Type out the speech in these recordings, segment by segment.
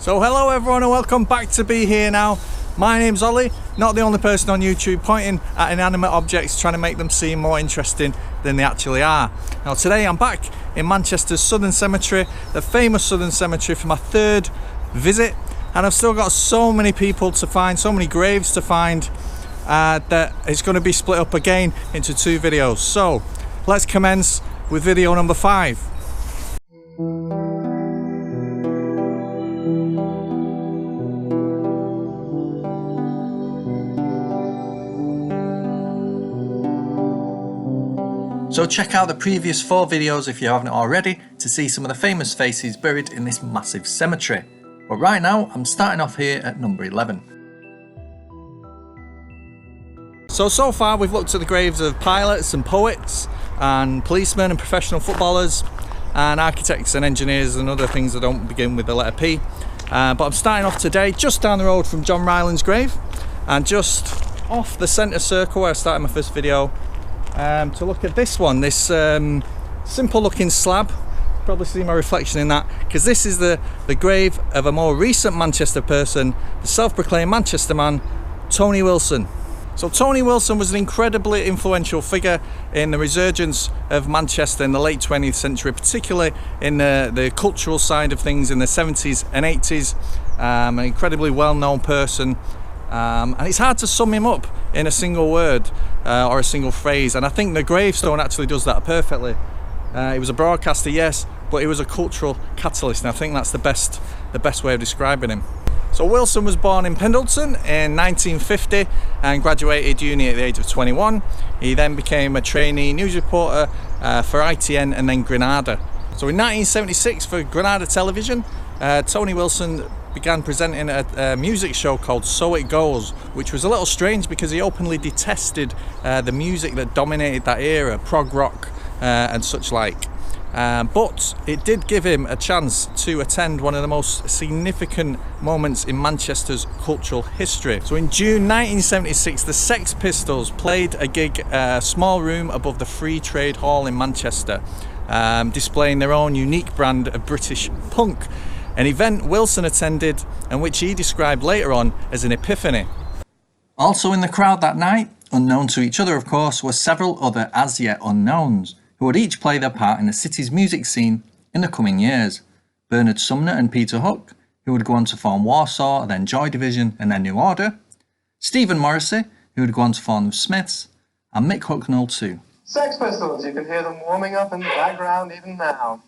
So hello everyone and welcome back to Be Here Now. My name's Ollie, not the only person on YouTube pointing at inanimate objects trying to make them seem more interesting than they actually are. Now today I'm back in Manchester's Southern Cemetery, the famous Southern Cemetery, for my third visit, and I've still got so many people to find, so many graves to find, that it's going to be split up again into two videos. So let's commence with video number 5. So check out the previous 4 videos if you haven't already to see some of the famous faces buried in this massive cemetery. But right now I'm starting off here at number 11. So far we've looked at the graves of pilots and poets and policemen and professional footballers and architects and engineers and other things that don't begin with the letter P. But I'm starting off today just down the road from John Ryland's grave and just off the centre circle where I started my first video. To look at this one, this simple looking slab. Probably see my reflection in that, because this is the grave of a more recent Manchester person, the self-proclaimed Manchester man, Tony Wilson. So Tony Wilson was an incredibly influential figure in the resurgence of Manchester in the late 20th century, particularly in the cultural side of things in the 70s and 80s. An incredibly well-known person. And it's hard to sum him up in a single word or a single phrase, and I think the gravestone actually does that perfectly. He was a broadcaster, yes, but he was a cultural catalyst, and I think that's the best way of describing him. So Wilson was born in Pendleton in 1950 and graduated uni at the age of 21. He then became a trainee news reporter for ITN and then Granada. So in 1976 for Granada Television, Tony Wilson began presenting a music show called So It Goes, which was a little strange because he openly detested the music that dominated that era, prog rock and such like. But it did give him a chance to attend one of the most significant moments in Manchester's cultural history. So in June 1976, the Sex Pistols played a gig, a small room above the Free Trade Hall in Manchester, displaying their own unique brand of British punk. An event Wilson attended and which he described later on as an epiphany. Also in the crowd that night, unknown to each other of course, were several other as yet unknowns, who would each play their part in the city's music scene in the coming years. Bernard Sumner and Peter Hook, who would go on to form Warsaw, then Joy Division and then New Order. Stephen Morrissey, who would go on to form the Smiths, and Mick Hucknall too. Sex Pistols, you can hear them warming up in the background even now.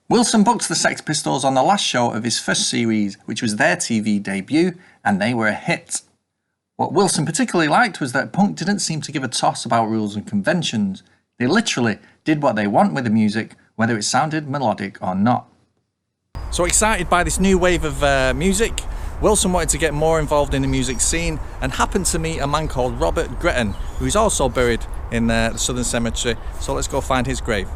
Wilson booked the Sex Pistols on the last show of his first series, which was their TV debut, and they were a hit. What Wilson particularly liked was that punk didn't seem to give a toss about rules and conventions. They literally did what they want with the music, whether it sounded melodic or not. So excited by this new wave of music, Wilson wanted to get more involved in the music scene and happened to meet a man called Robert Gretton, who is also buried in the Southern Cemetery. So let's go find his grave.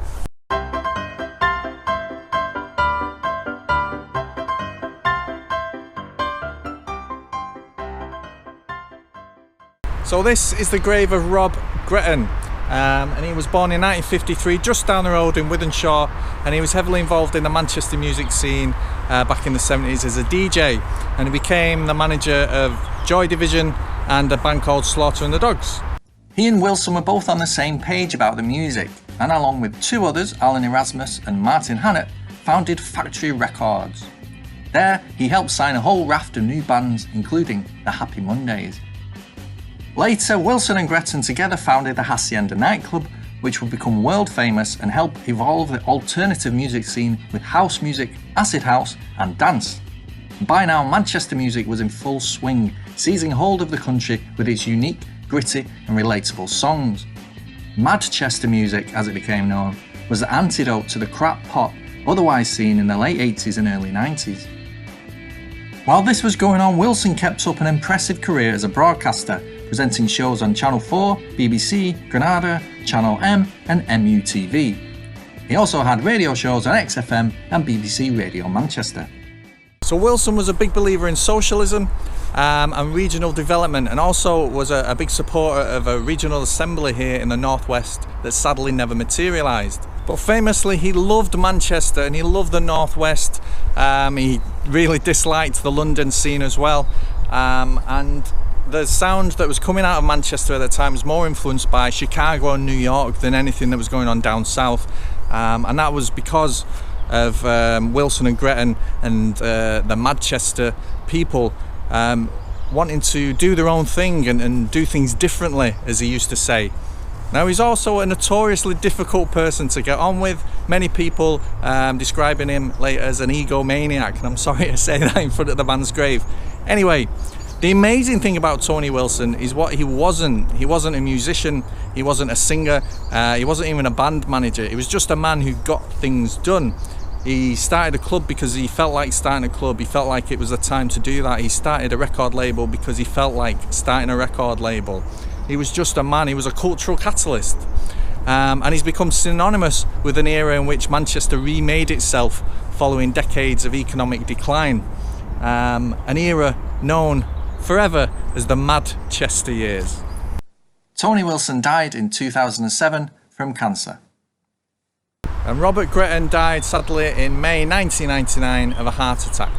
So this is the grave of Rob Gretton, and he was born in 1953 just down the road in Wythenshawe, and he was heavily involved in the Manchester music scene back in the 70s as a DJ, and he became the manager of Joy Division and a band called Slaughter and the Dogs. He and Wilson were both on the same page about the music, and along with 2 others, Alan Erasmus and Martin Hannett, founded Factory Records. There he helped sign a whole raft of new bands, including the Happy Mondays. Later, Wilson and Gretton together founded the Hacienda nightclub, which would become world famous and help evolve the alternative music scene with house music, acid house and dance. By now, Manchester music was in full swing, seizing hold of the country with its unique, gritty and relatable songs. Madchester music, as it became known, was the antidote to the crap pop otherwise seen in the late 80s and early 90s. While this was going on, Wilson kept up an impressive career as a broadcaster, presenting shows on Channel 4, BBC, Granada, Channel M and MUTV. He also had radio shows on XFM and BBC Radio Manchester. So Wilson was a big believer in socialism and regional development, and also was a big supporter of a regional assembly here in the northwest that sadly never materialised. But famously, he loved Manchester and he loved the Northwest. He really disliked the London scene as well. And the sound that was coming out of Manchester at the time was more influenced by Chicago and New York than anything that was going on down south. And that was because of Wilson and Gretton and the Madchester people wanting to do their own thing and do things differently, as he used to say. Now, he's also a notoriously difficult person to get on with. Many people describing him later as an egomaniac, and I'm sorry to say that in front of the man's grave. Anyway, the amazing thing about Tony Wilson is what he wasn't. He wasn't a musician, he wasn't a singer, he wasn't even a band manager. He was just a man who got things done. He started a club because he felt like starting a club. He felt like it was the time to do that. He started a record label because he felt like starting a record label. He was just a man. He was a cultural catalyst. And he's become synonymous with an era in which Manchester remade itself following decades of economic decline. An era known forever as the Madchester years. Tony Wilson died in 2007 from cancer. And Robert Gretton died sadly in May 1999 of a heart attack.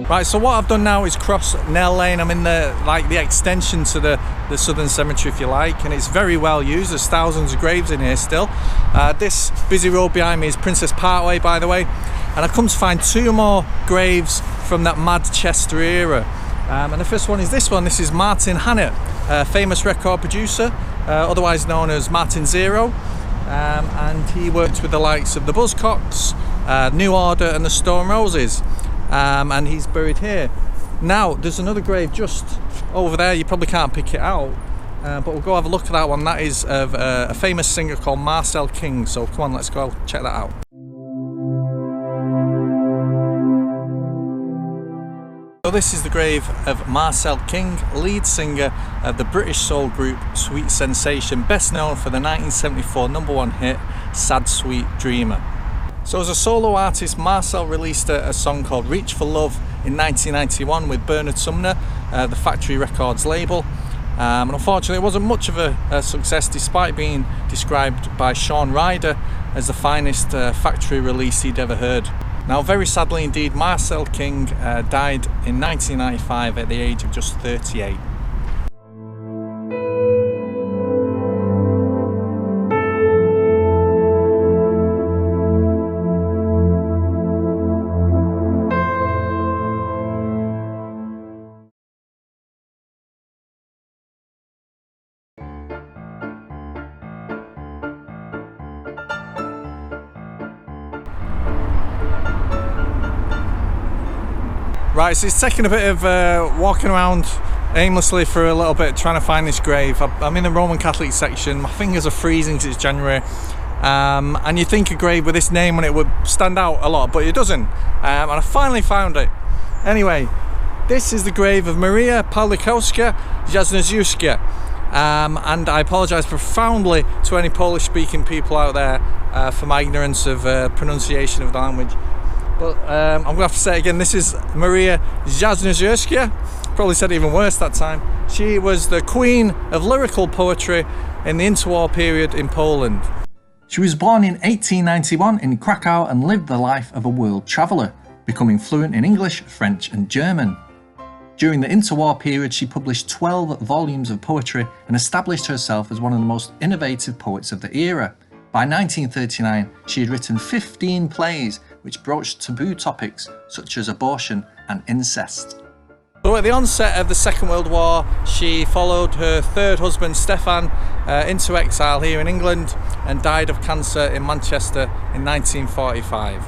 Right, so what I've done now is cross Nell Lane. I'm in the extension to the Southern Cemetery, if you like, and it's very well used. There's thousands of graves in here still. This busy road behind me is Princess Parkway, by the way, and I've come to find two more graves from that Madchester era. And the first one is this one. This is Martin Hannett, a famous record producer, otherwise known as Martin Zero, and he worked with the likes of the Buzzcocks, New Order and the Stone Roses. And he's buried here. Now there's another grave just over there. You probably can't pick it out, but we'll go have a look at that one. That is of a famous singer called Marcel King. So come on, let's go check that out. So this is the grave of Marcel King, lead singer of the British soul group Sweet Sensation, best known for the 1974 #1 hit Sad Sweet Dreamer. So as a solo artist, Marcel released a song called Reach for Love in 1991 with Bernard Sumner, the Factory Records label. And unfortunately it wasn't much of a success, despite being described by Sean Ryder as the finest factory release he'd ever heard. Now, very sadly indeed, Marcel King died in 1995 at the age of just 38. Right, so it's taken a bit of walking around aimlessly for a little bit, trying to find this grave. I'm in the Roman Catholic section. My fingers are freezing because it's January. And you think a grave with this name on it would stand out a lot, but it doesn't. And I finally found it. Anyway, this is the grave of Maria Pawlikowska-Jasnorzewska. And I apologise profoundly to any Polish-speaking people out there for my ignorance of pronunciation of the language. But I'm going to have to say it again, this is Maria Jasnorzewska. Probably said it even worse that time. She was the queen of lyrical poetry in the interwar period in Poland. She was born in 1891 in Krakow and lived the life of a world traveller, becoming fluent in English, French and German. During the interwar period, she published 12 volumes of poetry and established herself as one of the most innovative poets of the era. By 1939, she had written 15 plays which broached taboo topics such as abortion and incest. So at the onset of the Second World War, she followed her third husband Stefan into exile here in England and died of cancer in Manchester in 1945.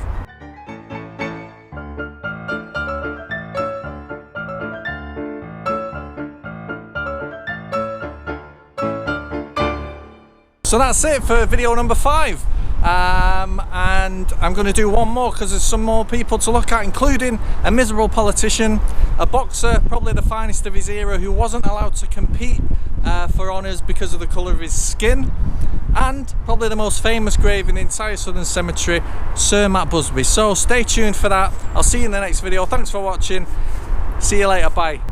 So that's it for video number 5. And I'm going to do one more because there's some more people to look at, including a miserable politician, a boxer, probably the finest of his era, who wasn't allowed to compete for honours because of the colour of his skin, and probably the most famous grave in the entire Southern Cemetery, Sir Matt Busby. So stay tuned for that. I'll see you in the next video. Thanks for watching. See you later. Bye.